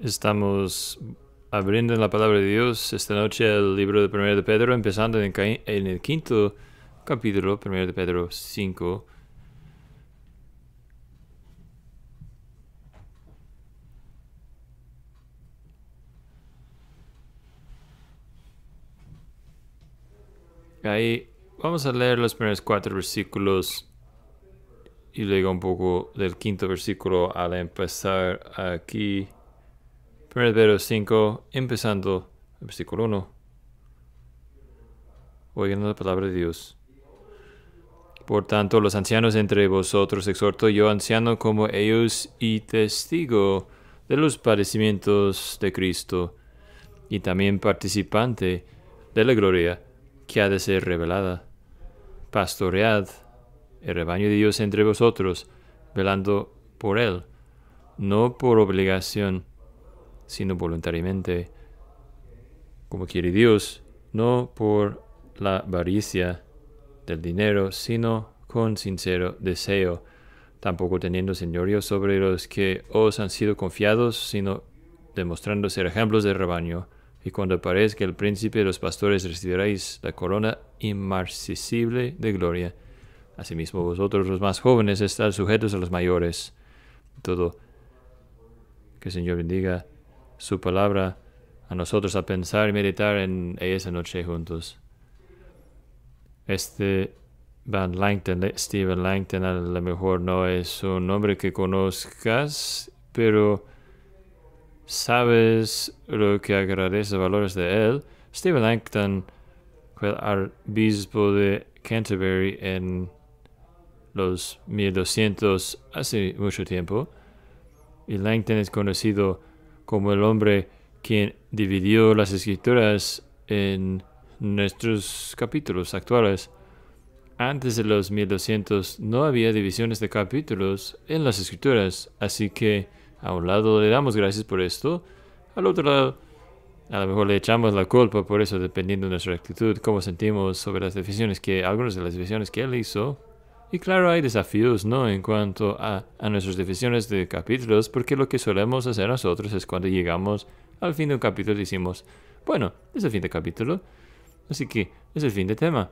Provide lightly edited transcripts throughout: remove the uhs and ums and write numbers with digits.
Estamos abriendo en la palabra de Dios esta noche el libro de 1 de Pedro, empezando en el quinto capítulo, 1 de Pedro 5. Ahí vamos a leer los primeros 4 versículos y luego un poco del quinto versículo al empezar aquí. 1 de Pedro 5, empezando el versículo 1. Oigan la palabra de Dios. Por tanto, los ancianos entre vosotros exhorto yo, anciano como ellos, y testigo de los padecimientos de Cristo, y también participante de la gloria que ha de ser revelada. Pastoread el rebaño de Dios entre vosotros, velando por él, no por obligación, sino voluntariamente, como quiere Dios, no por la avaricia del dinero, sino con sincero deseo, tampoco teniendo señorío sobre los que os han sido confiados, sino demostrando ser ejemplos de rebaño. Y cuando aparezca el príncipe de los pastores, recibiréis la corona inmarcesible de gloria. Asimismo, vosotros los más jóvenes, estad sujetos a los mayores. Todo. Que el Señor bendiga su palabra a nosotros a pensar y meditar en ella esa noche juntos. Stephen Langton, a lo mejor no es un nombre que conozcas, pero sabes lo que agradece valores de él. Stephen Langton fue el arzobispo de Canterbury en los 1200, hace mucho tiempo. Y Langton es conocido como el hombre quien dividió las escrituras en nuestros capítulos actuales. Antes de los 1200 no había divisiones de capítulos en las escrituras, así que a un lado le damos gracias por esto, al otro lado a lo mejor le echamos la culpa por eso, dependiendo de nuestra actitud, cómo sentimos sobre algunas de las divisiones que él hizo. Y claro, hay desafíos, ¿no?, en cuanto a nuestras divisiones de capítulos, porque lo que solemos hacer nosotros es cuando llegamos al fin de un capítulo decimos, bueno, es el fin de capítulo, así que es el fin de tema.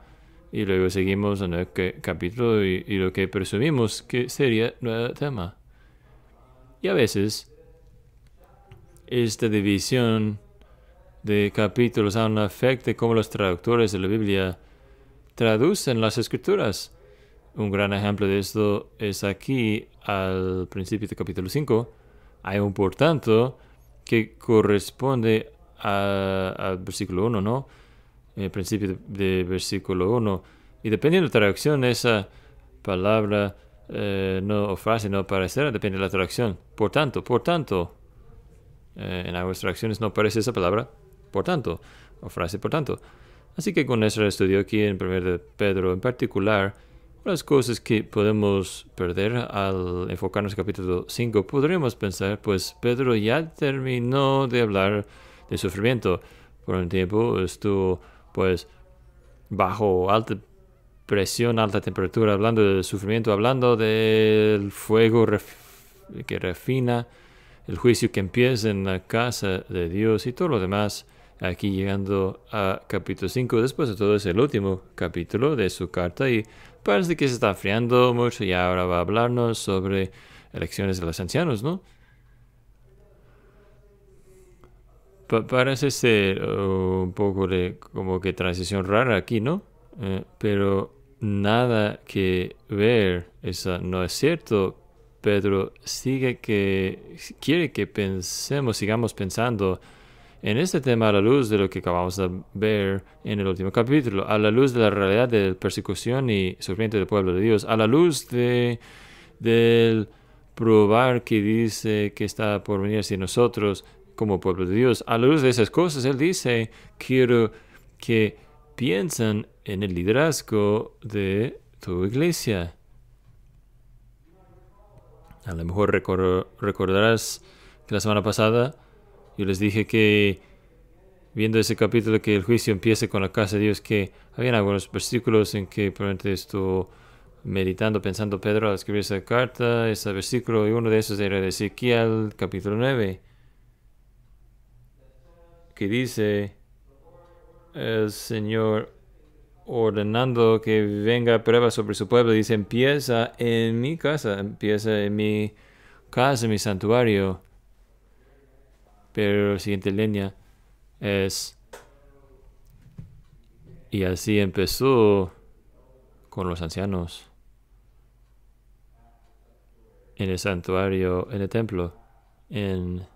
Y luego seguimos en el capítulo y lo que presumimos que sería nuevo tema. Y a veces, esta división de capítulos a un efecto como los traductores de la Biblia traducen las escrituras. Un gran ejemplo de esto es aquí al principio del capítulo 5. Hay un por tanto que corresponde al versículo 1, ¿no? El principio de versículo 1. Y dependiendo de la traducción, esa palabra o frase no aparecerá, depende de la traducción. Por tanto. En algunas traducciones no aparece esa palabra, por tanto, o frase por tanto. Así que con nuestro estudio aquí en 1 de Pedro en particular, las cosas que podemos perder al enfocarnos en el capítulo 5, podríamos pensar, pues Pedro ya terminó de hablar de sufrimiento. Por un tiempo estuvo, pues, bajo alta presión, alta temperatura, hablando del sufrimiento, hablando del fuego que refina, el juicio que empieza en la casa de Dios y todo lo demás. Aquí llegando a capítulo 5, después de todo es el último capítulo de su carta y parece que se está enfriando mucho y ahora va a hablarnos sobre elecciones de los ancianos, ¿no? Parece ser un poco de como que transición rara aquí, ¿no? Pero nada que ver, eso no es cierto. Pedro quiere que sigamos pensando en este tema a la luz de lo que acabamos de ver en el último capítulo, a la luz de la realidad de persecución y sufrimiento del pueblo de Dios, a la luz del probar que dice que está por venir hacia nosotros como pueblo de Dios. A la luz de esas cosas, él dice, quiero que piensen en el liderazgo de tu iglesia. A lo mejor recordarás que la semana pasada yo les dije que, viendo ese capítulo, que el juicio empiece con la casa de Dios, que habían algunos versículos en que probablemente estuvo meditando, pensando Pedro al escribir esa carta, ese versículo, y uno de esos era de Ezequiel, capítulo 9. que dice el Señor ordenando que venga prueba sobre su pueblo, dice, empieza en mi casa, en mi santuario. Pero la siguiente línea es, y así empezó con los ancianos en el santuario, en el templo, en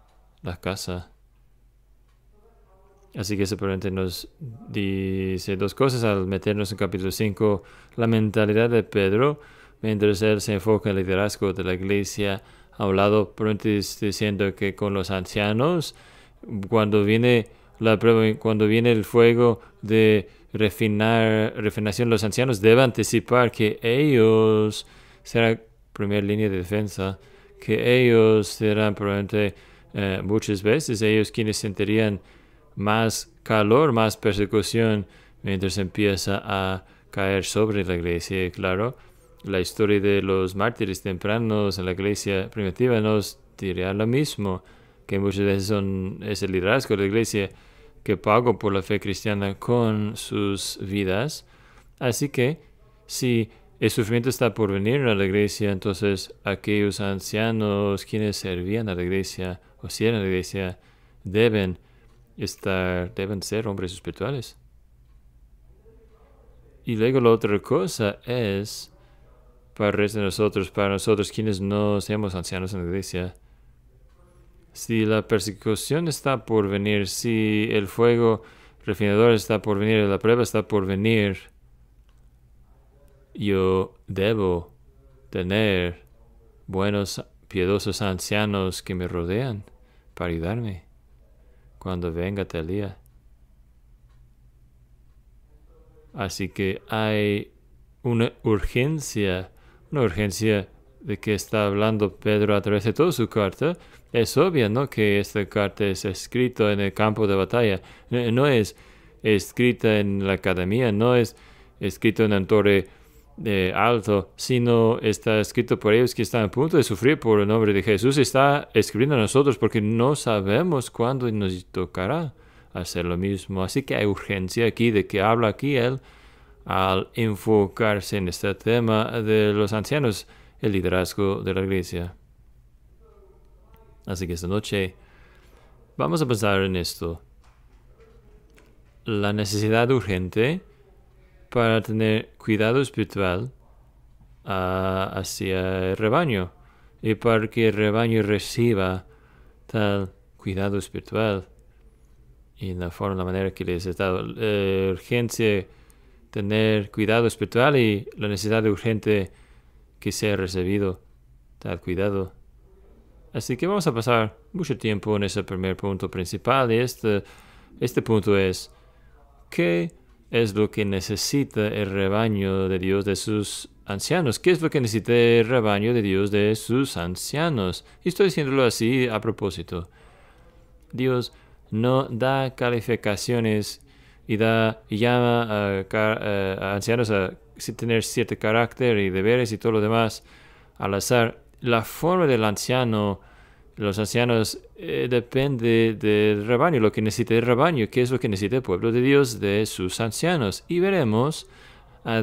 la casa. Así que simplemente nos dice dos cosas al meternos en capítulo 5. La mentalidad de Pedro, mientras él se enfoca en el liderazgo de la iglesia, ha hablado diciendo que con los ancianos, cuando viene la prueba, cuando viene el fuego de refinación, los ancianos deben anticipar que ellos serán primera línea de defensa, que ellos serán probablemente muchas veces ellos quienes sentirían más calor, más persecución, mientras empieza a caer sobre la iglesia. Y claro, la historia de los mártires tempranos en la iglesia primitiva nos diría lo mismo, que muchas veces es el liderazgo de la iglesia que pagó por la fe cristiana con sus vidas. Así que, si el sufrimiento está por venir a la iglesia, entonces aquellos ancianos quienes servían a la iglesia o sirven a la iglesia deben ser hombres espirituales. Y luego la otra cosa es, para nosotros quienes no seamos ancianos en la iglesia, si la persecución está por venir, si el fuego refinador está por venir, la prueba está por venir, yo debo tener buenos, piadosos ancianos que me rodean para ayudarme cuando venga tal día. Así que hay una urgencia de que está hablando Pedro a través de toda su carta. Es obvio, ¿no?, que esta carta es escrita en el campo de batalla. No es escrita en la academia, no es escrita en una torre alto, sino está escrito por ellos que están a punto de sufrir por el nombre de Jesús. Está escribiendo a nosotros porque no sabemos cuándo nos tocará hacer lo mismo. Así que hay urgencia aquí de que habla aquí él al enfocarse en este tema de los ancianos, el liderazgo de la iglesia. Así que esta noche vamos a pensar en esto. La necesidad urgente para tener cuidado espiritual hacia el rebaño y para que el rebaño reciba tal cuidado espiritual y la manera que les he dado. Urgencia, tener cuidado espiritual y la necesidad urgente que sea recibido tal cuidado. Así que vamos a pasar mucho tiempo en ese primer punto principal y este punto es: ¿qué es lo que necesita el rebaño de Dios de sus ancianos? ¿Qué es lo que necesita el rebaño de Dios de sus ancianos? Y estoy diciéndolo así a propósito. Dios no da calificaciones y llama a ancianos a tener cierto carácter y deberes y todo lo demás al azar. La forma del anciano, los ancianos, depende del rebaño, lo que necesita el rebaño, qué es lo que necesita el pueblo de Dios de sus ancianos. Y veremos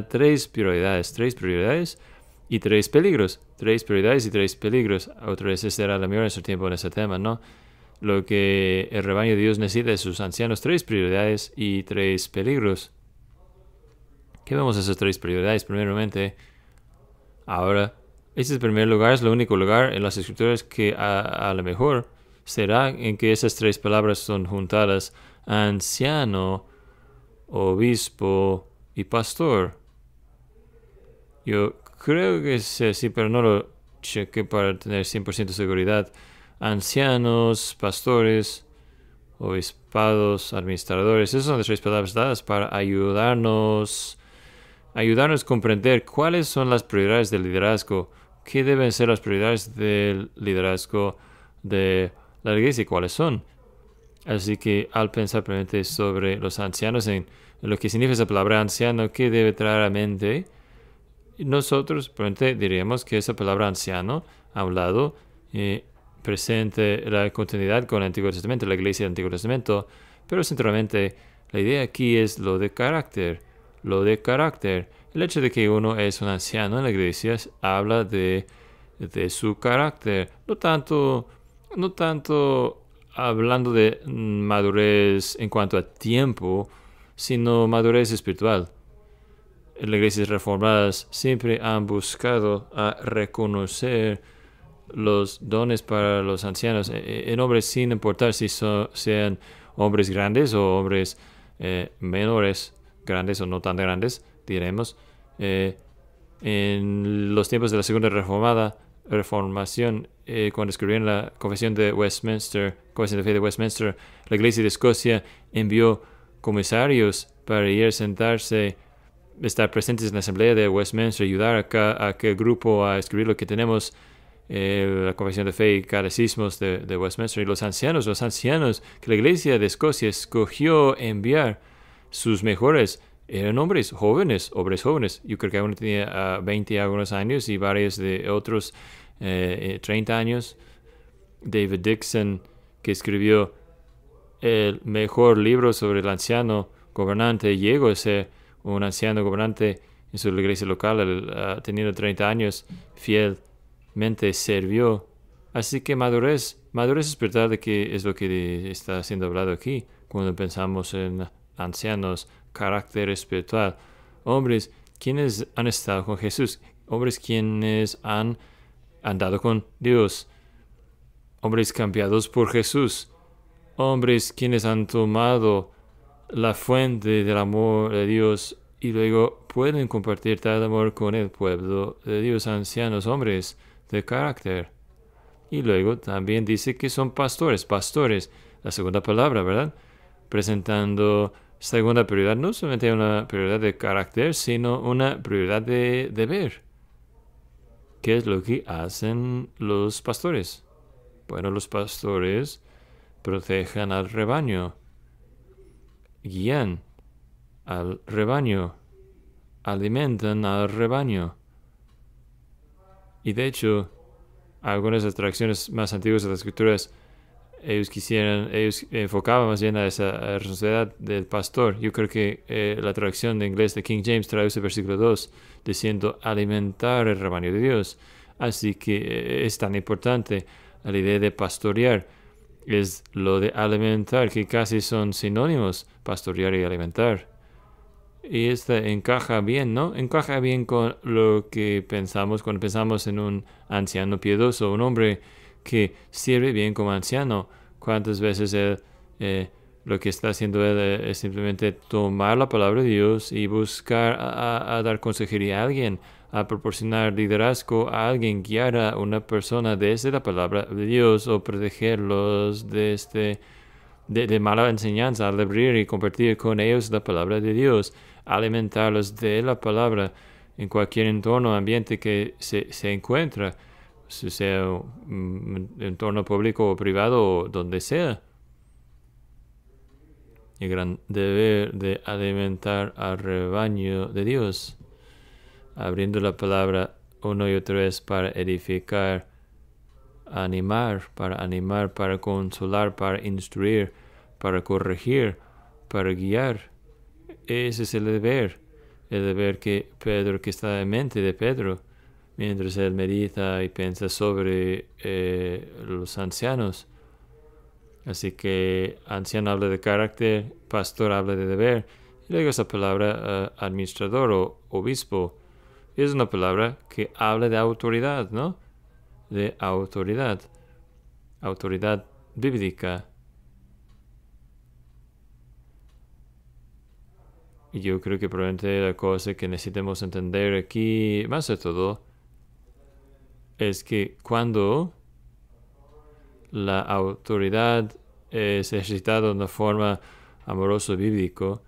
tres prioridades y tres peligros. Tres prioridades y tres peligros. Otra vez será la mayor de su tiempo en ese tema, ¿no? Lo que el rebaño de Dios necesita de sus ancianos, tres prioridades y tres peligros. ¿Qué vemos esas tres prioridades? Primeramente, ahora, este es el primer lugar, es el único lugar en las escrituras que a lo mejor será en que esas tres palabras son juntadas: anciano, obispo y pastor. Yo creo que es así, pero no lo chequé para tener 100% seguridad. Ancianos, pastores, obispados, administradores. Esas son las tres palabras dadas para ayudarnos a comprender cuáles son las prioridades del liderazgo. ¿Qué deben ser las prioridades del liderazgo de la iglesia y cuáles son? Así que al pensar previamente sobre los ancianos, en lo que significa esa palabra anciano, ¿qué debe traer a mente? Nosotros probablemente diríamos que esa palabra anciano ha hablado presente la continuidad con el Antiguo Testamento, la iglesia del Antiguo Testamento, Pero centralmente la idea aquí es lo de carácter. Lo de carácter. El hecho de que uno es un anciano en la iglesia habla de su carácter. No tanto hablando de madurez en cuanto a tiempo, sino madurez espiritual. Las iglesias reformadas siempre han buscado a reconocer los dones para los ancianos en hombres sin importar si sean hombres grandes o hombres menores, grandes o no tan grandes, diremos. En los tiempos de la Segunda Reformación, cuando escribieron la Confesión de Westminster, Confesión de Fe de Westminster, la Iglesia de Escocia envió comisarios para ir a sentarse, estar presentes en la Asamblea de Westminster, ayudar a aquel grupo a escribir lo que tenemos, la Confesión de Fe y Catecismos de Westminster. Y los ancianos que la Iglesia de Escocia escogió enviar, sus mejores, eran hombres jóvenes. Yo creo que uno tenía 20 algunos años y varios de otros 30 años. David Dixon, que escribió el mejor libro sobre el anciano gobernante, llegó a ser un anciano gobernante en su iglesia local, teniendo 30 años, fielmente sirvió. Así que madurez espiritual de que es lo que está siendo hablado aquí cuando pensamos en ancianos, carácter espiritual, hombres quienes han estado con Jesús, hombres quienes han andado con Dios, hombres cambiados por Jesús, hombres quienes han tomado la fuente del amor de Dios y luego pueden compartir tal amor con el pueblo de Dios, ancianos, hombres de carácter. Y luego también dice que son pastores, la segunda palabra, ¿verdad? Presentando segunda prioridad, no solamente una prioridad de carácter, sino una prioridad de deber. ¿Qué es lo que hacen los pastores? Bueno, los pastores protegen al rebaño, guían al rebaño, alimentan al rebaño. Y de hecho, algunas de las tradiciones más antiguas de las escrituras, ellos enfocaban más bien a esa responsabilidad del pastor. Yo creo que la traducción de inglés de King James traduce el versículo 2 diciendo alimentar el rebaño de Dios. Así que es tan importante la idea de pastorear. Es lo de alimentar, que casi son sinónimos, pastorear y alimentar. Y encaja bien, ¿no? Encaja bien con lo que pensamos cuando pensamos en un anciano piadoso, un hombre que sirve bien como anciano. ¿Cuántas veces lo que está haciendo él es simplemente tomar la palabra de Dios y buscar a dar consejería a alguien, a proporcionar liderazgo a alguien, guiar a una persona desde la palabra de Dios o protegerlos de mala enseñanza, al abrir y compartir con ellos la palabra de Dios, alimentarlos de la palabra en cualquier entorno, ambiente que se encuentra, sea un entorno público o privado o donde sea. El gran deber de alimentar al rebaño de Dios, abriendo la palabra una y otra vez para edificar, para consolar, para instruir, para corregir, para guiar. Ese es el deber que está en mente de Pedro, mientras él medita y piensa sobre los ancianos. Así que anciano habla de carácter, pastor habla de deber, y luego esa palabra administrador o obispo es una palabra que habla de autoridad, ¿no? De autoridad bíblica. Y yo creo que probablemente la cosa que necesitamos entender aquí, más de todo, es que cuando la autoridad es ejercitada de una forma amorosa bíblico,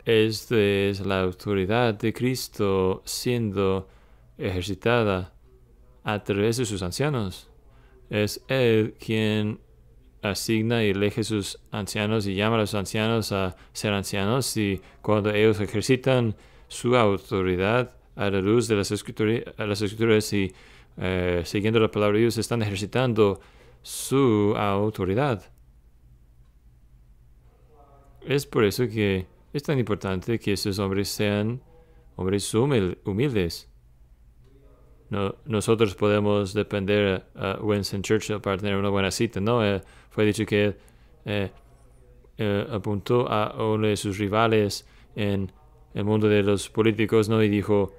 esta es la autoridad de Cristo siendo ejercitada a través de sus ancianos. Es Él quien asigna y elige sus ancianos y llama a los ancianos a ser ancianos, y cuando ellos ejercitan su autoridad a la luz de las escrituras y siguiendo la palabra de Dios, están ejercitando su autoridad. Es por eso que es tan importante que esos hombres sean hombres humildes. No, nosotros podemos depender a Winston Churchill para tener una buena cita, ¿no? Fue dicho que él apuntó a uno de sus rivales en el mundo de los políticos, ¿no? Y dijo,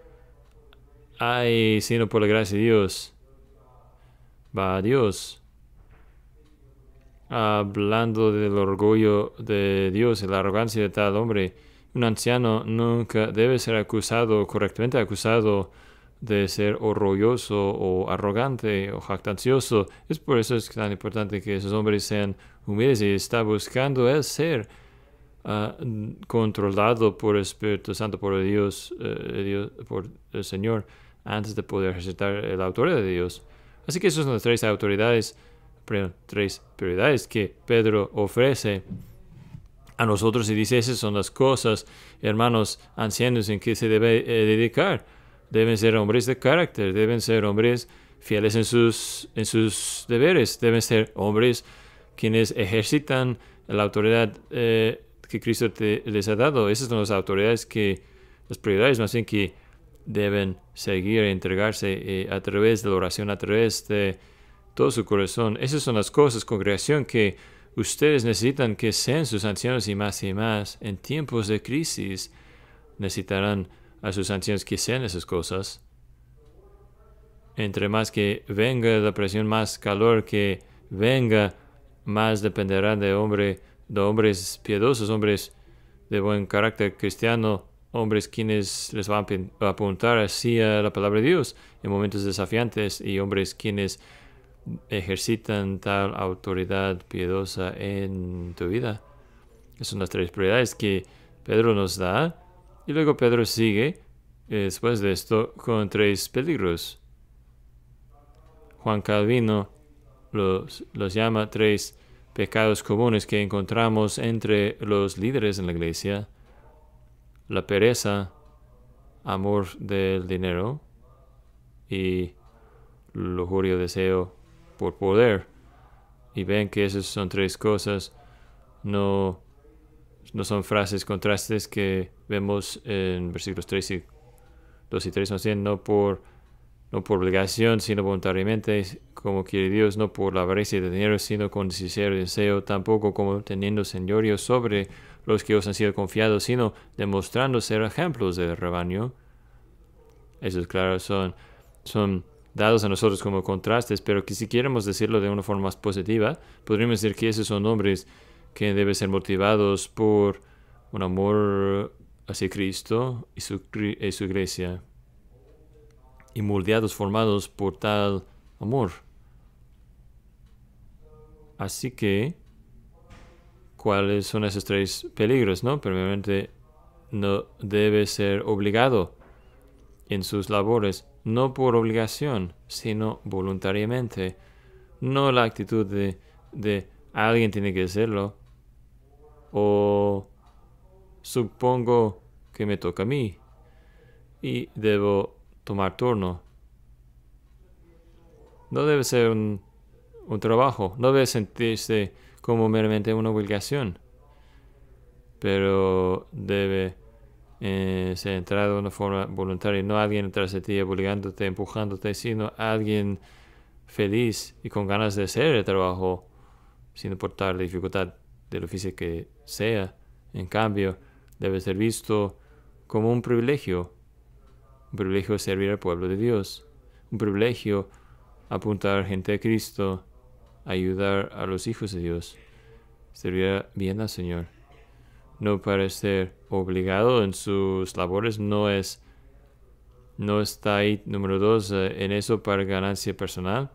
ay, sino por la gracia de Dios, va a Dios. Hablando del orgullo de Dios y la arrogancia de tal hombre, un anciano nunca debe ser acusado, correctamente acusado, de ser orgulloso o arrogante o jactancioso. Es por eso es tan importante que esos hombres sean humildes y está buscando el ser controlado por el Espíritu Santo, por Dios, por el Señor, antes de poder ejercitar la autoridad de Dios. Así que esas son las tres autoridades, tres prioridades que Pedro ofrece a nosotros y dice, esas son las cosas, hermanos ancianos, en que se debe dedicar. Deben ser hombres de carácter, deben ser hombres fieles en sus deberes, deben ser hombres quienes ejercitan la autoridad que Cristo les ha dado. Esas son las autoridades las prioridades más bien que deben seguir e entregarse a través de la oración, a través de todo su corazón. Esas son las cosas, congregación, que ustedes necesitan que sean sus ancianos y más en tiempos de crisis necesitarán a sus ancianos que sean esas cosas. Entre más que venga la presión, más calor que venga, más dependerán de hombres piadosos, hombres de buen carácter cristiano, hombres quienes les van a apuntar hacia la palabra de Dios en momentos desafiantes y hombres quienes ejercitan tal autoridad piadosa en tu vida. Esas son las tres prioridades que Pedro nos da. Y luego Pedro sigue, después de esto, con tres peligros. Juan Calvino los llama tres pecados comunes que encontramos entre los líderes en la iglesia: la pereza, amor del dinero y lujuria, deseo por poder. Y ven que esas son tres cosas, no son frases contrastes que vemos en versículos 2 y 3, más bien no por obligación, sino voluntariamente, como quiere Dios, no por la avaricia de dinero, sino con sincero deseo, tampoco como teniendo señorío sobre los que os han sido confiados, sino demostrando ser ejemplos del rebaño. Esos, claro, son dados a nosotros como contrastes, pero que si queremos decirlo de una forma más positiva, podríamos decir que esos son hombres que deben ser motivados por un amor hacia Cristo y su iglesia, y moldeados, formados por tal amor. Así que, ¿cuáles son esos tres peligros? Primeramente, no debe ser obligado en sus labores, no por obligación, sino voluntariamente. No la actitud de alguien tiene que hacerlo, o supongo que me toca a mí y debo tomar turno. No debe ser un trabajo, no debe sentirse como meramente una obligación, pero debe ser entrado de una forma voluntaria, no alguien tras de ti obligándote, empujándote, sino alguien feliz y con ganas de hacer el trabajo sin importar la dificultad del oficio que sea. En cambio, debe ser visto como un privilegio servir al pueblo de Dios, un privilegio apuntar gente a Cristo, ayudar a los hijos de Dios, servir bien al Señor. No parecer obligado en sus labores, no está ahí, número 2, en eso para ganancia personal.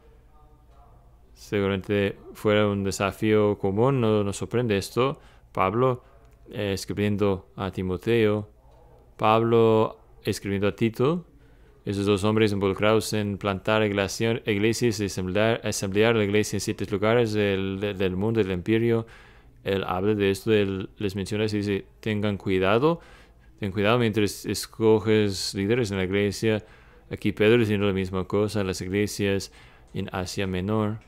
Seguramente fuera un desafío común, no nos sorprende esto. Pablo escribiendo a Timoteo, Pablo escribiendo a Tito, esos dos hombres involucrados en plantar iglesias y asamblear la iglesia en 7 lugares del mundo, del imperio. Él habla de esto, él les menciona y dice, ten cuidado mientras escoges líderes en la iglesia. Aquí Pedro diciendo la misma cosa, las iglesias en Asia Menor.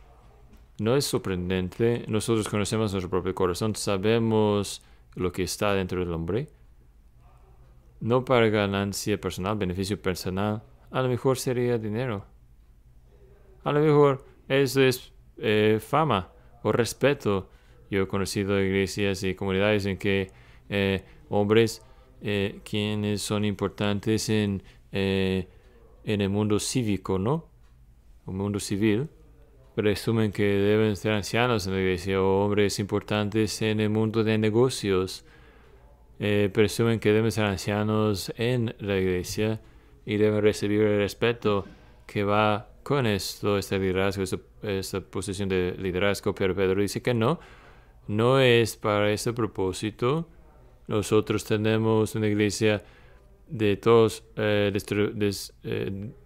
No es sorprendente, nosotros conocemos nuestro propio corazón, sabemos lo que está dentro del hombre, no para ganancia personal, beneficio personal. A lo mejor sería dinero. A lo mejor eso es fama o respeto. Yo he conocido iglesias y comunidades en que hombres quienes son importantes en el mundo cívico, ¿no? El mundo civil, presumen que deben ser ancianos en la iglesia o hombres importantes en el mundo de negocios. Presumen que deben ser ancianos en la iglesia y deben recibir el respeto que va con esto, este liderazgo, esta posición de liderazgo. Pero Pedro dice que no es para ese propósito. Nosotros tenemos una iglesia de todos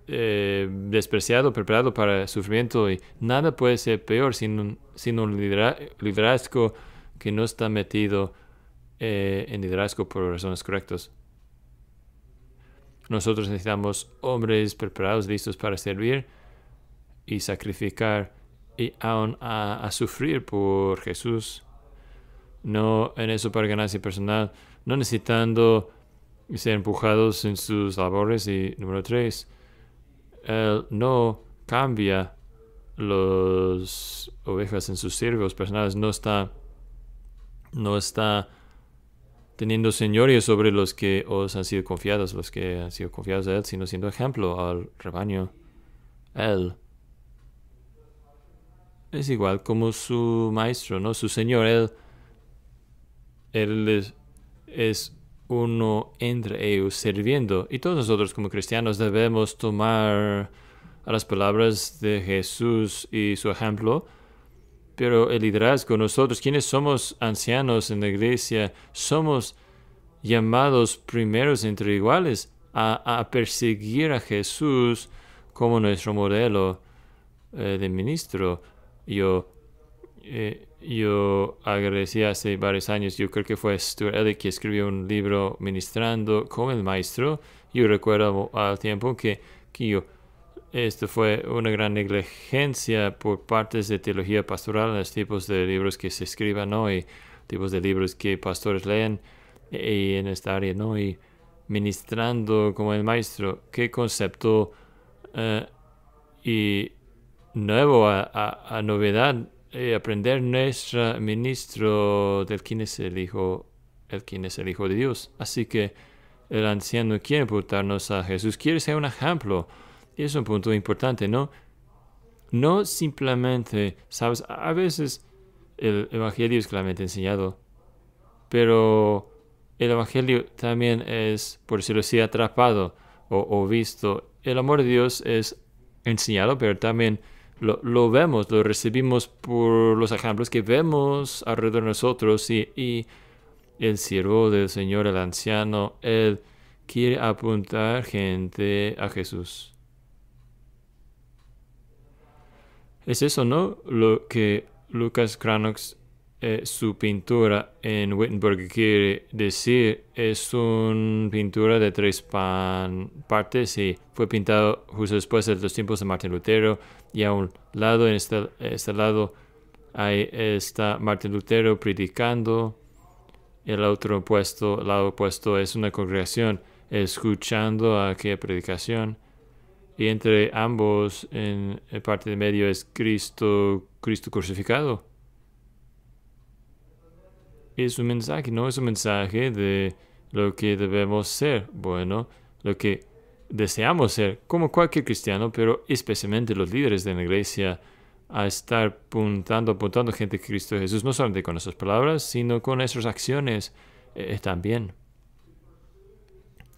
despreciado, preparado para el sufrimiento, y nada puede ser peor sin un liderazgo que no está metido en liderazgo por razones correctas. Nosotros necesitamos hombres preparados, listos para servir y sacrificar y aún a sufrir por Jesús. No en eso para ganancia personal, no necesitando ser empujados en sus labores. Y número 3, Él no cambia las ovejas en sus siervos personales, no está teniendo señorío sobre los que os han sido confiados, los que han sido confiados a Él, sino siendo ejemplo al rebaño. Él es igual como su maestro, ¿no? Su Señor. Él es uno entre ellos sirviendo. Y todos nosotros como cristianos debemos tomar a las palabras de Jesús y su ejemplo. Pero el liderazgo, nosotros quienes somos ancianos en la iglesia, somos llamados primeros entre iguales a perseguir a Jesús como nuestro modelo de ministro. Yo agradecí hace varios años, yo creo que fue Stuart Elliott que escribió un libro ministrando como el maestro. Yo recuerdo al tiempo que esto fue una gran negligencia por partes de teología pastoral en los tipos de libros que se escriban hoy, tipos de libros que pastores leen y en esta área, ¿no? Y ministrando como el maestro, qué concepto y nuevo a novedad. Aprender nuestro ministro del quien es el Hijo de Dios. Así que el anciano quiere apuntarnos a Jesús, quiere ser un ejemplo. Y es un punto importante, ¿no? No simplemente, sabes, a veces el Evangelio es claramente enseñado, pero el Evangelio también es, por decirlo así, atrapado o visto. El amor de Dios es enseñado, pero también lo vemos, lo recibimos por los ejemplos que vemos alrededor de nosotros. Y el siervo del Señor, el anciano, él quiere apuntar gente a Jesús. Es eso, ¿no? Lo que Lucas Cranach, su pintura en Wittenberg, quiere decir. Es una pintura de 3 partes y fue pintado justo después de los tiempos de Martín Lutero. Y a un lado, en este lado, ahí está Martín Lutero predicando. El lado opuesto es una congregación escuchando aquella predicación. Y entre ambos, en la parte de medio, es Cristo crucificado. Es un mensaje, no es un mensaje de lo que debemos ser, bueno, lo que deseamos ser, como cualquier cristiano, pero especialmente los líderes de la iglesia, a estar apuntando gente a Cristo Jesús, no solamente con nuestras palabras, sino con nuestras acciones también.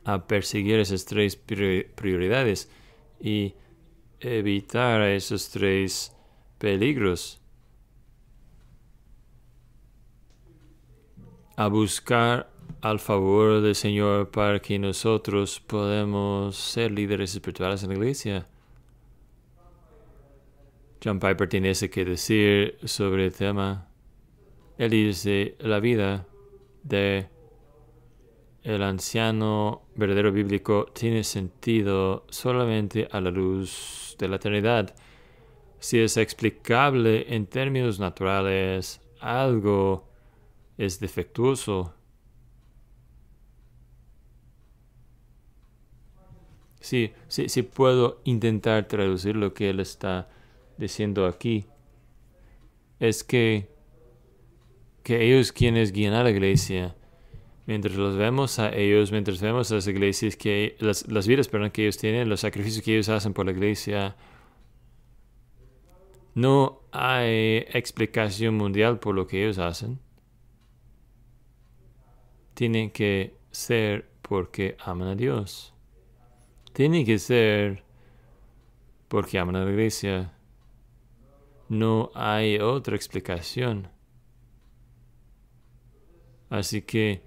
A perseguir esas 3 prioridades y evitar esos 3 peligros. A buscar al favor del Señor para que nosotros podamos ser líderes espirituales en la iglesia. John Piper tiene eso que decir sobre el tema. Él dice, la vida de el anciano verdadero bíblico tiene sentido solamente a la luz de la eternidad. Si es explicable en términos naturales, algo es defectuoso. si puedo intentar traducir lo que él está diciendo aquí, es que ellos quienes guían a la iglesia, mientras los vemos a ellos, mientras vemos a las iglesias, las vidas, perdón, que ellos tienen, los sacrificios que ellos hacen por la iglesia, no hay explicación mundial por lo que ellos hacen. Tienen que ser porque aman a Dios. Tiene que ser porque aman a la iglesia. No hay otra explicación. Así que,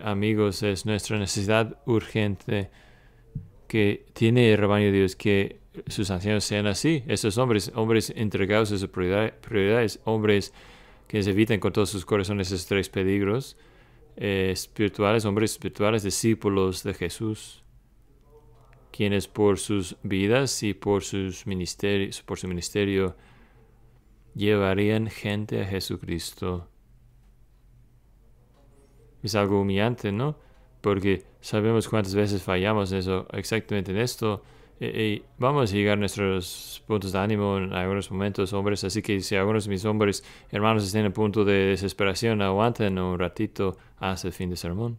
amigos, es nuestra necesidad urgente que tiene el rebaño de Dios, que sus ancianos sean así. Esos hombres entregados a sus prioridades, hombres que se eviten con todos sus corazones esos tres peligros espirituales, hombres espirituales, discípulos de Jesús, quienes por sus vidas y por su ministerio llevarían gente a Jesucristo. Es algo humillante, ¿no? Porque sabemos cuántas veces fallamos exactamente en esto. Y vamos a llegar a nuestros puntos de ánimo en algunos momentos, hombres. Así que si algunos de mis hombres, hermanos, estén en punto de desesperación, aguanten un ratito hasta el fin del sermón.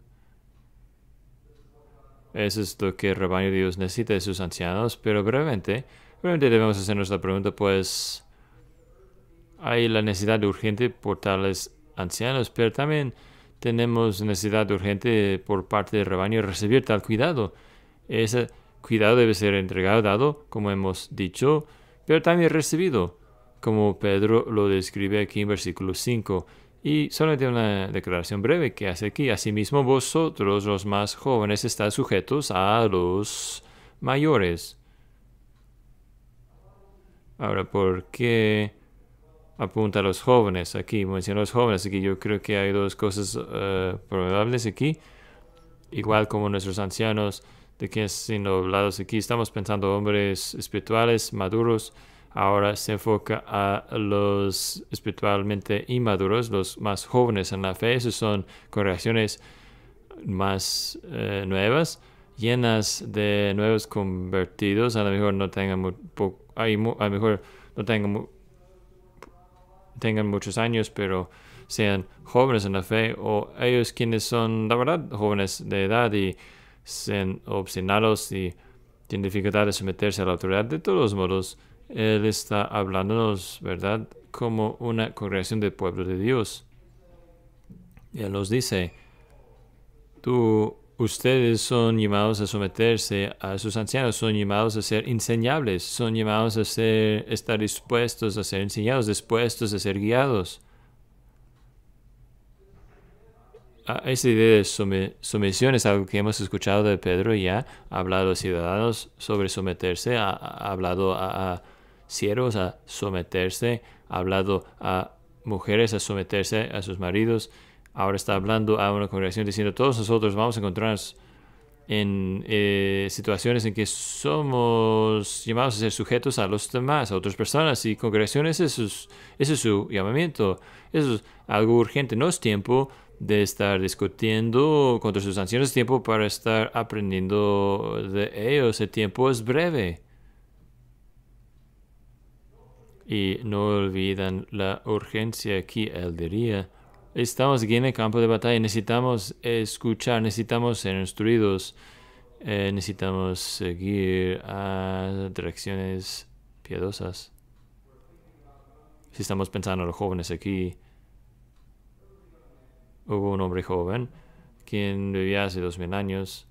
Eso es lo que el rebaño de Dios necesita de sus ancianos. Pero brevemente debemos hacernos la pregunta, pues, hay la necesidad urgente por tales ancianos, pero también tenemos necesidad urgente por parte del rebaño de recibir tal cuidado. Ese cuidado debe ser entregado, dado, como hemos dicho, pero también recibido, como Pedro lo describe aquí en versículo 5. Y solamente una declaración breve que hace aquí. Asimismo, vosotros, los más jóvenes, estáis sujetos a los mayores. Ahora, ¿por qué apunta a los jóvenes aquí? Menciona a los jóvenes aquí. Yo creo que hay dos cosas probables aquí. Igual como nuestros ancianos, de quienes siendo hablados aquí, estamos pensando hombres espirituales, maduros. Ahora se enfoca a los espiritualmente inmaduros, los más jóvenes en la fe. Esas son congregaciones más nuevas, llenas de nuevos convertidos. A lo mejor no tengan tengan muchos años, pero sean jóvenes en la fe, o ellos quienes son, la verdad, jóvenes de edad y sean obstinados y tienen dificultad de someterse a la autoridad. De todos modos, Él está hablándonos, ¿verdad?, como una congregación del pueblo de Dios. Él nos dice, ustedes son llamados a someterse a sus ancianos, son llamados a ser enseñables, son llamados a estar dispuestos a ser enseñados, dispuestos a ser guiados. Esta idea de sumisión es algo que hemos escuchado de Pedro ya. Ha hablado a ciudadanos sobre someterse, ha hablado a siervos a someterse, ha hablado a mujeres a someterse a sus maridos. Ahora está hablando a una congregación diciendo, todos nosotros vamos a encontrarnos en situaciones en que somos llamados a ser sujetos a los demás, a otras personas y congregaciones. Ese es su llamamiento. Eso es algo urgente. No es tiempo de estar discutiendo contra sus ancianos, es tiempo para estar aprendiendo de ellos. El tiempo es breve. Y no olvidan la urgencia aquí, él diría. Estamos aquí en el campo de batalla, necesitamos escuchar, necesitamos ser instruidos, necesitamos seguir a direcciones piadosas. Si estamos pensando en los jóvenes aquí, hubo un hombre joven quien vivía hace 2000 años.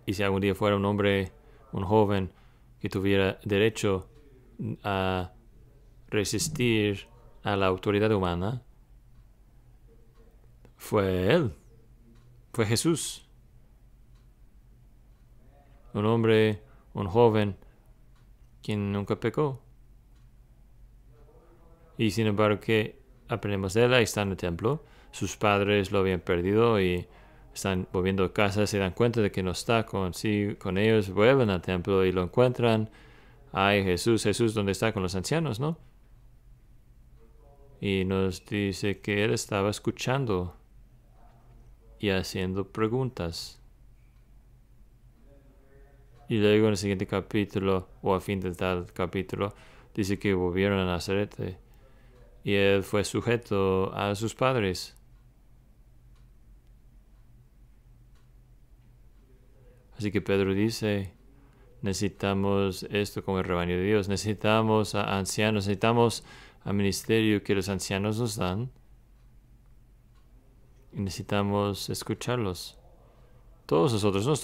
Y si algún día fuera un joven que tuviera derecho a resistir a la autoridad humana, fue él, fue Jesús. Un joven, quien nunca pecó. Y sin embargo, que aprendemos de él, ahí está en el templo. Sus padres lo habían perdido y están volviendo a casa, se dan cuenta de que no está con ellos, vuelven al templo y lo encuentran. Ay, Jesús, ¿dónde está con los ancianos, no? Y nos dice que él estaba escuchando y haciendo preguntas. Y luego en el siguiente capítulo, o al fin del tal capítulo, dice que volvieron a Nazaret y él fue sujeto a sus padres. Así que Pedro dice, necesitamos esto como el rebaño de Dios, necesitamos a ancianos, necesitamos al ministerio que los ancianos nos dan y necesitamos escucharlos. Todos nosotros, no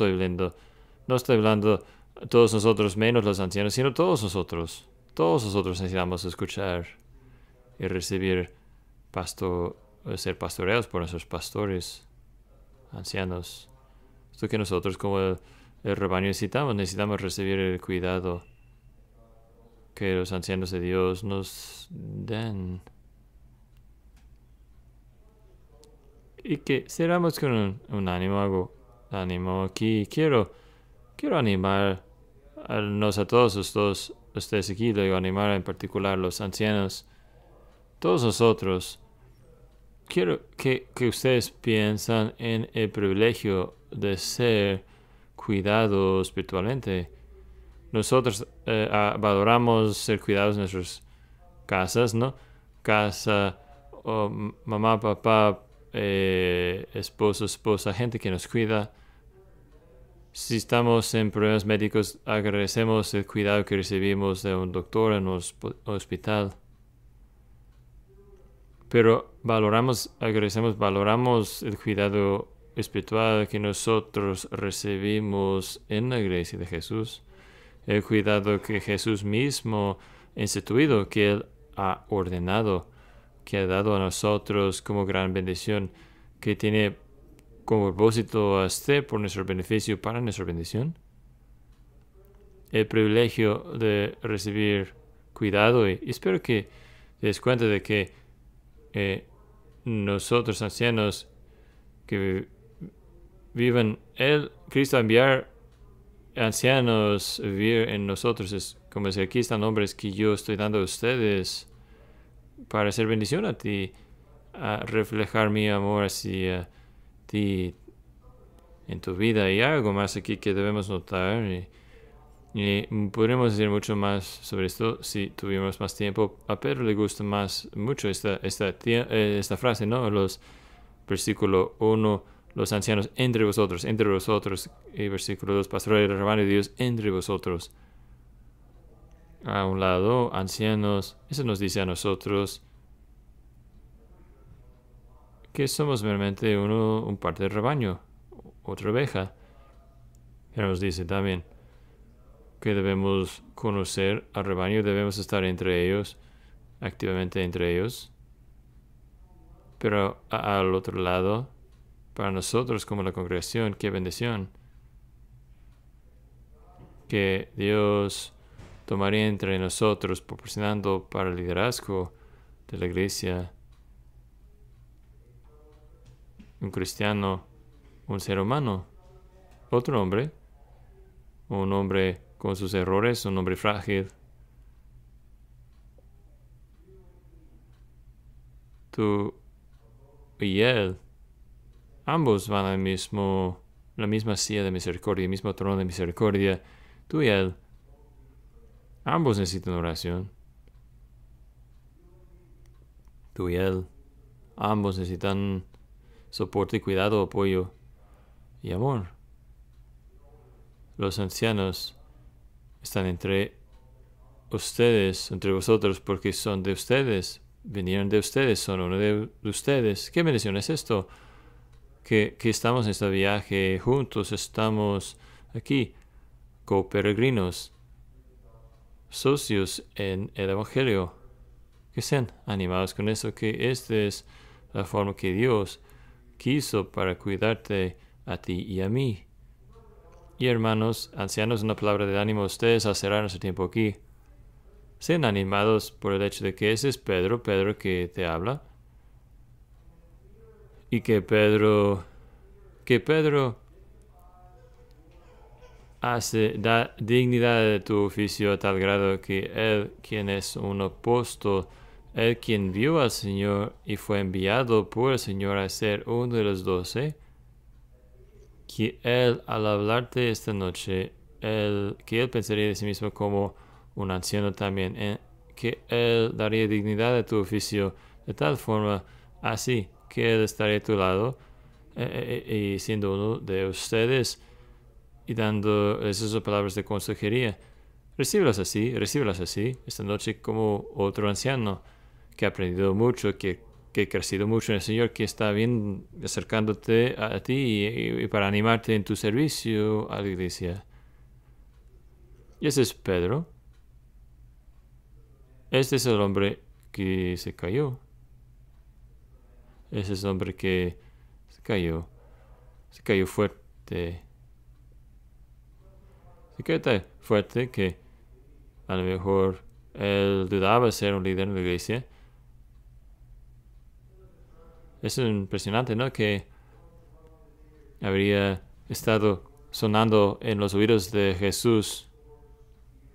estoy hablando todos nosotros menos los ancianos, sino todos nosotros necesitamos escuchar y recibir ser pastoreados por nuestros pastores, ancianos. Esto que nosotros como el rebaño necesitamos recibir el cuidado que los ancianos de Dios nos den. Y que cerramos con un ánimo aquí. Quiero animar a todos ustedes aquí, luego animar en particular a los ancianos, todos nosotros. Quiero que ustedes piensen en el privilegio de ser cuidados espiritualmente. Nosotros valoramos ser cuidados en nuestras casas, ¿no? Casa, mamá, papá, esposo, esposa, gente que nos cuida. Si estamos en problemas médicos, agradecemos el cuidado que recibimos de un doctor en un hospital. Pero valoramos el cuidado espiritual que nosotros recibimos en la iglesia de Jesús. El cuidado que Jesús mismo ha instituido, que Él ha ordenado, que ha dado a nosotros como gran bendición, que tiene como propósito hacer por nuestro beneficio, para nuestra bendición. El privilegio de recibir cuidado, y espero que te des cuenta de que nosotros ancianos que viven, Cristo enviar ancianos vivir en nosotros, es como decir, aquí están nombres que yo estoy dando a ustedes para hacer bendición a ti, a reflejar mi amor hacia ti en tu vida. Y algo más aquí que debemos notar, y podremos decir mucho más sobre esto si tuviéramos más tiempo. A Pedro le gusta mucho esta frase, ¿no? Versículo 1, los ancianos entre vosotros, y versículo 2, pastores del rebaño de Dios entre vosotros. A un lado, ancianos, eso nos dice a nosotros que somos meramente un parte del rebaño, otra oveja. Pero nos dice también que debemos conocer al rebaño, debemos estar entre ellos, activamente entre ellos. Pero al otro lado, para nosotros como la congregación, qué bendición que Dios tomaría entre nosotros, proporcionando para el liderazgo de la iglesia un cristiano, un ser humano, otro hombre, un hombre con sus errores, un hombre frágil. Tú y él, ambos van la misma silla de misericordia, el mismo trono de misericordia. Tú y él, ambos necesitan oración. Tú y él, ambos necesitan soporte, cuidado, apoyo y amor. Los ancianos están entre ustedes, entre vosotros, porque son de ustedes, vinieron de ustedes, son uno de ustedes. ¿Qué bendición es esto? Que estamos en este viaje juntos, estamos aquí, coperegrinos, socios en el Evangelio. Que sean animados con eso, que esta es la forma que Dios quiso para cuidarte a ti y a mí. Y hermanos, ancianos, una palabra de ánimo a ustedes al cerrar nuestro tiempo aquí. Sean animados por el hecho de que ese es Pedro que te habla. Y que Pedro da dignidad de tu oficio a tal grado que él, quien es un apóstol, él quien vio al Señor y fue enviado por el Señor a ser uno de los 12, que él al hablarte esta noche, que él pensaría de sí mismo como un anciano también, que él daría dignidad a tu oficio de tal forma así que él estaría a tu lado y siendo uno de ustedes y dando esas palabras de consejería. Recíbelas así, esta noche como otro anciano que ha aprendido mucho, que ha crecido mucho en el Señor, que está bien acercándote a ti y para animarte en tu servicio a la iglesia. Y ese es Pedro. Este es el hombre que se cayó. Ese es el hombre que se cayó. Se cayó fuerte. Se cayó tan fuerte que a lo mejor él dudaba de ser un líder en la iglesia. Es impresionante, ¿no? Que habría estado sonando en los oídos de Jesús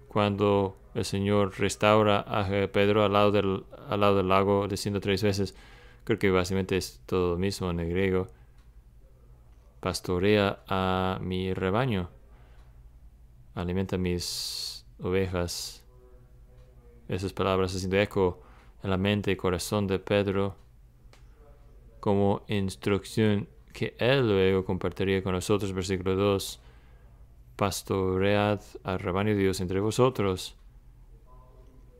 cuando el Señor restaura a Pedro al lado del lago, diciendo 3 veces, creo que básicamente es todo lo mismo en el griego, pastorea a mi rebaño, alimenta mis ovejas. Esas palabras haciendo eco en la mente y corazón de Pedro como instrucción que él luego compartiría con nosotros. Versículo 2. Pastoread al rebaño de Dios entre vosotros.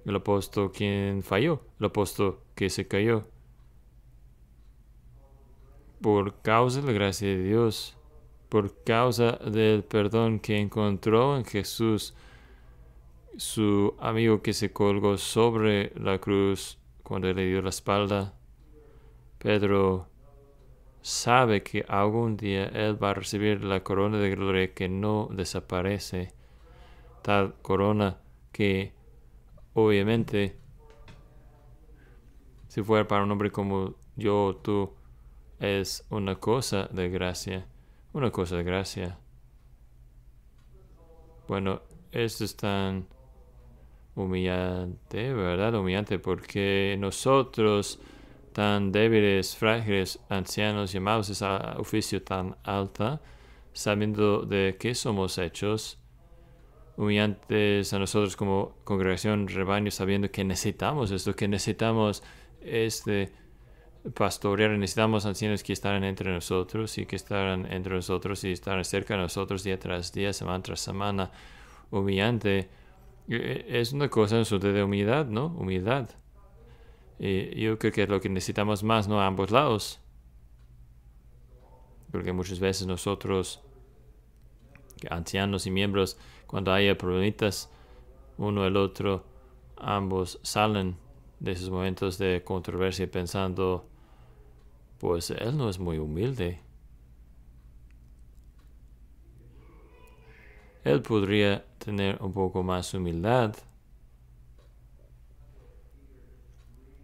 El apóstol quien falló, el apóstol que se cayó. Por causa de la gracia de Dios, por causa del perdón que encontró en Jesús, su amigo que se colgó sobre la cruz cuando le dio la espalda, Pedro sabe que algún día él va a recibir la corona de gloria que no desaparece, tal corona que obviamente si fuera para un hombre como yo o tú es una cosa de gracia, Bueno, esto es tan humillante, ¿verdad? Humillante porque nosotros tan débiles, frágiles, ancianos, llamados a ese oficio tan alta, sabiendo de qué somos hechos, humillantes a nosotros como congregación, rebaño, sabiendo que necesitamos esto, que necesitamos pastorear, necesitamos ancianos que estarán entre nosotros y que estarán entre nosotros y estarán cerca de nosotros día tras día, semana tras semana. Humillante es una cosa en su de humildad, ¿no? Humildad. Yo creo que es lo que necesitamos más, ¿no? A ambos lados. Porque muchas veces nosotros, ancianos y miembros, cuando haya problemitas, uno el otro, ambos salen de esos momentos de controversia pensando, pues él no es muy humilde. Él podría tener un poco más humildad.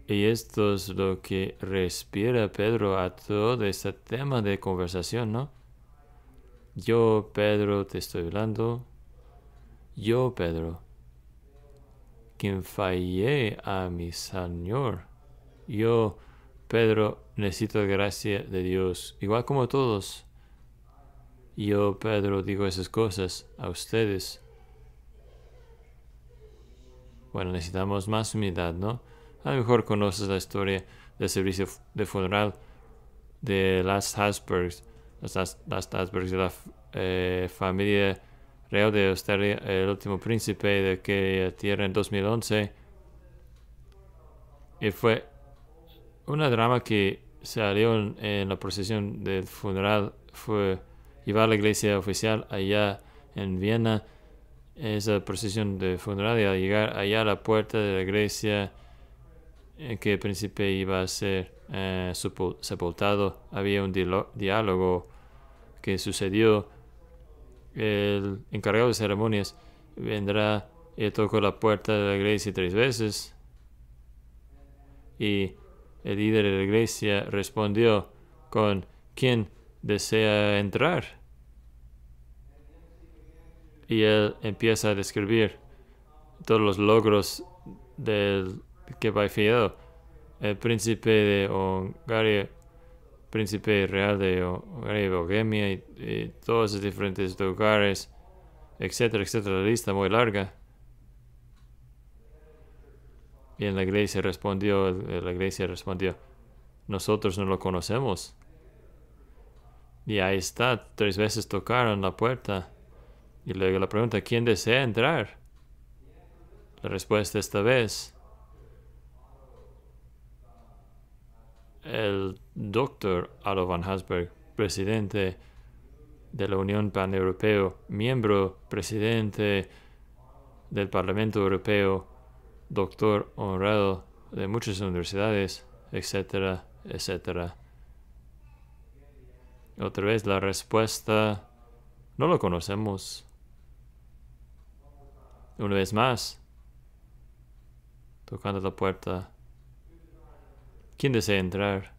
Y esto es lo que respira Pedro a todo este tema de conversación, ¿no? Yo, Pedro, te estoy hablando. Yo, Pedro, quien fallé a mi Señor. Yo, Pedro, necesito la gracia de Dios, igual como todos. Yo, Pedro, digo esas cosas a ustedes. Bueno, necesitamos más humildad, ¿no? A lo mejor conoces la historia del servicio de funeral de las Habsburgs, las Habsburgs de la familia real de Austria, el último príncipe de aquella tierra en 2011. Y fue una drama que salió en la procesión del funeral, fue llevar a la iglesia oficial allá en Viena, esa procesión de funeral, y al llegar allá a la puerta de la iglesia en que el príncipe iba a ser sepultado, había un diálogo que sucedió. El encargado de ceremonias vendrá y tocó la puerta de la iglesia 3 veces y el líder de la iglesia respondió con ¿quién desea entrar? Y él empieza a describir todos los logros del que va fallado. El príncipe de Hungaria, príncipe real de Hungaria y Bohemia y todos los diferentes lugares, etcétera, etcétera. La lista muy larga. Y la iglesia respondió, nosotros no lo conocemos. Y ahí está, 3 veces tocaron la puerta. Y luego la pregunta, ¿quién desea entrar? La respuesta esta vez, el doctor Otto von Habsburg, presidente de la Unión Paneuropea, miembro presidente del Parlamento Europeo, doctor honrado de muchas universidades, etcétera, etcétera. Otra vez la respuesta, no lo conocemos. Una vez más, tocando la puerta, ¿quién desea entrar?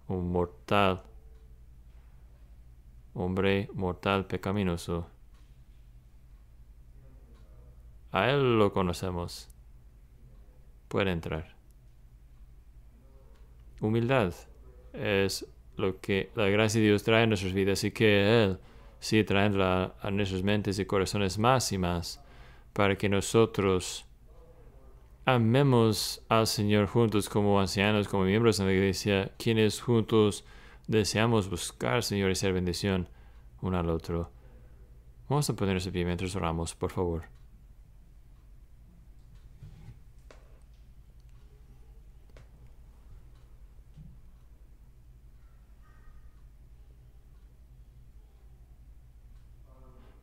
Un mortal, hombre mortal pecaminoso. A él lo conocemos. Puede entrar. Humildad es lo que la gracia de Dios trae en nuestras vidas y que Él sigue trayéndola a nuestras mentes y corazones más y más para que nosotros amemos al Señor juntos como ancianos, como miembros de la iglesia, quienes juntos deseamos buscar, Señor, y ser bendición uno al otro. Vamos a ponernos de pie mientras oramos, por favor.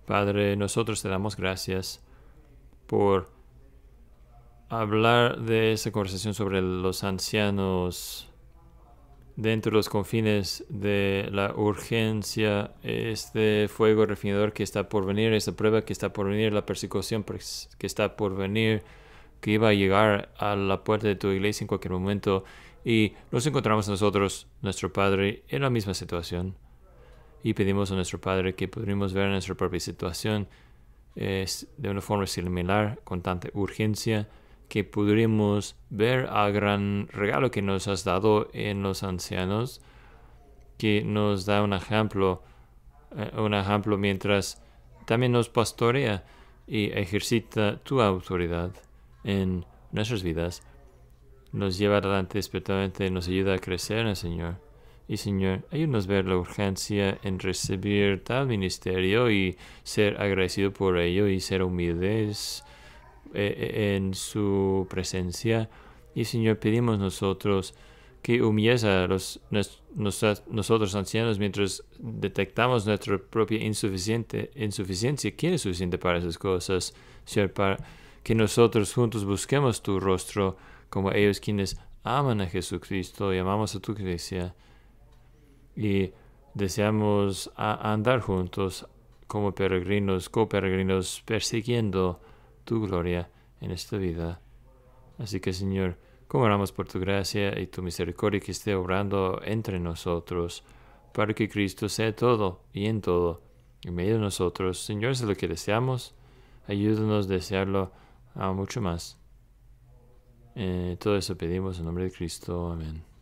Padre, nosotros te damos gracias por hablar de esa conversación sobre los ancianos dentro de los confines de la urgencia, este fuego refinador que está por venir, esta prueba que está por venir, la persecución que está por venir, que iba a llegar a la puerta de tu iglesia en cualquier momento. Y nos encontramos nosotros, nuestro Padre, en la misma situación. Y pedimos a nuestro Padre que podríamos ver nuestra propia situación de una forma similar, con tanta urgencia, que podríamos ver al gran regalo que nos has dado en los ancianos, que nos da un ejemplo mientras también nos pastorea y ejercita tu autoridad en nuestras vidas. Nos lleva adelante espiritualmente, nos ayuda a crecer en el Señor. Y Señor, ayúdanos a ver la urgencia en recibir tal ministerio y ser agradecido por ello y ser humildes en su presencia. Y Señor, pedimos nosotros que humilles a nosotros ancianos mientras detectamos nuestra propia insuficiencia. ¿Quién es suficiente para esas cosas? Señor, para que nosotros juntos busquemos tu rostro como ellos quienes aman a Jesucristo y amamos a tu iglesia. Y deseamos andar juntos como peregrinos, coperegrinos, persiguiendo tu gloria en esta vida. Así que, Señor, como oramos por tu gracia y tu misericordia que esté obrando entre nosotros, para que Cristo sea todo y en todo, en medio de nosotros. Señor, es lo que deseamos. Ayúdanos a desearlo mucho más. Todo eso pedimos en nombre de Cristo. Amén.